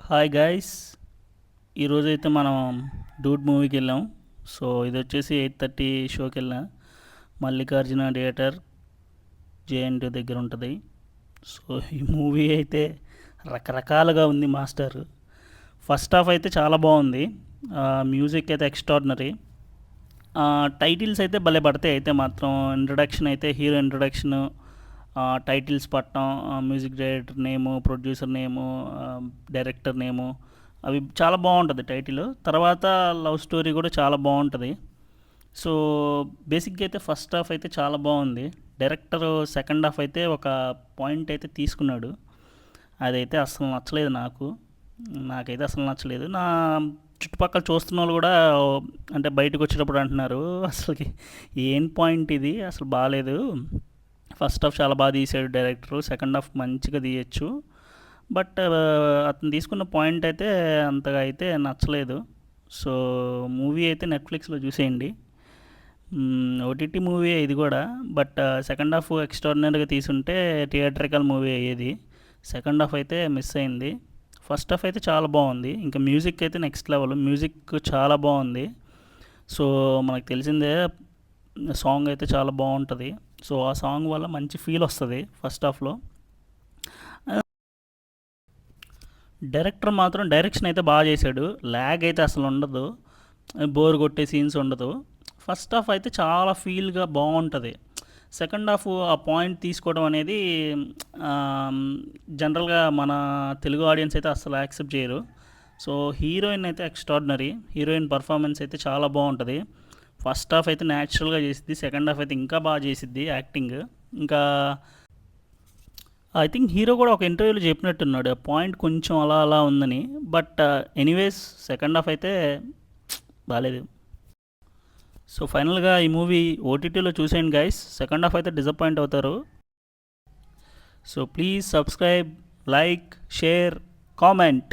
Hi guys, ఈరోజైతే మనం Dude మూవీకి వెళ్ళాం. సో ఇది వచ్చేసి 8:30 షోకి వెళ్ళాం. మల్లికార్జున థియేటర్ జేఎన్టీ దగ్గర ఉంటుంది. సో ఈ మూవీ అయితే రకరకాలుగా ఉంది మాస్టర్. ఫస్ట్ హాఫ్ అయితే చాలా బాగుంది. మ్యూజిక్ అయితే ఎక్స్ట్రాడినరీ. టైటిల్స్ అయితే భలే పడతాయి. అయితే మాత్రం ఇంట్రడక్షన్ అయితే హీరో ఇంట్రడక్షన్, టైటిల్స్ పట్టడం, మ్యూజిక్ డైరెక్టర్ నేము, ప్రొడ్యూసర్ నేము, డైరెక్టర్ నేము, అవి చాలా బాగుంటుంది టైటిల్. తర్వాత లవ్ స్టోరీ కూడా చాలా బాగుంటుంది. సో బేసిక్గా అయితే ఫస్ట్ హాఫ్ అయితే చాలా బాగుంది. డైరెక్టర్ సెకండ్ హాఫ్ అయితే ఒక పాయింట్ అయితే తీసుకున్నాడు. అదైతే అసలు నచ్చలేదు నాకు. నాకైతే అసలు నచ్చలేదు. నా చుట్టుపక్కల చూస్తున్న వాళ్ళు కూడా అంటే బయటకు వచ్చేటప్పుడు అంటున్నారు, అసలుకి ఏం పాయింట్ ఇది, అసలు బాగాలేదు. ఫస్ట్ హాఫ్ చాలా బాగా తీసాడు డైరెక్టర్, సెకండ్ హాఫ్ మంచిగా తీయచ్చు. బట్ అతను తీసుకున్న పాయింట్ అయితే అంతగా అయితే నచ్చలేదు. సో మూవీ అయితే నెట్ఫ్లిక్స్లో చూసేయండి. ఓటీటీ మూవీ ఇది కూడా. బట్ సెకండ్ హాఫ్ ఎక్స్ట్రాడినరీగా తీసుంటే థియేట్రికల్ మూవీ అయ్యేది. సెకండ్ హాఫ్ అయితే మిస్ అయింది. ఫస్ట్ హాఫ్ అయితే చాలా బాగుంది. ఇంకా మ్యూజిక్ అయితే నెక్స్ట్ లెవెల్, మ్యూజిక్ చాలా బాగుంది. సో మనకు తెలిసిందే, సాంగ్ అయితే చాలా బాగుంటుంది. సో ఆ సాంగ్ వల్ల మంచి ఫీల్ వస్తుంది ఫస్ట్ హాఫ్లో. డైరెక్టర్ మాత్రం డైరెక్షన్ అయితే బాగా చేశాడు. ల్యాగ్ అయితే అసలు ఉండదు, బోర్ కొట్టే సీన్స్ ఉండదు. ఫస్ట్ హాఫ్ అయితే చాలా ఫీల్గా బాగుంటుంది. సెకండ్ హాఫ్ ఆ పాయింట్ తీసుకోవడం అనేది జనరల్గా మన తెలుగు ఆడియన్స్ అయితే అసలు యాక్సెప్ట్ చేయరు. సో హీరోయిన్ అయితే ఎక్స్ట్రాడినరీ, హీరోయిన్ పర్ఫార్మెన్స్ అయితే చాలా బాగుంటుంది. ఫస్ట్ హాఫ్ అయితే న్యాచురల్గా చేసిద్ది, సెకండ్ హాఫ్ అయితే ఇంకా బాగా చేసిద్ది యాక్టింగ్. ఇంకా ఐ థింక్ హీరో కూడా ఒక ఇంటర్వ్యూలో చెప్పినట్టున్నాడు ఆ పాయింట్ కొంచెం అలా అలా ఉందని. బట్ ఎనీవేస్ సెకండ్ హాఫ్ అయితే బాగాలేదు. సో ఫైనల్గా ఈ మూవీ ఓటీటీలో చూసేయండి గైస్. సెకండ్ హాఫ్ అయితే డిసప్పాయింట్ అవుతారు. So please subscribe, like, share, comment.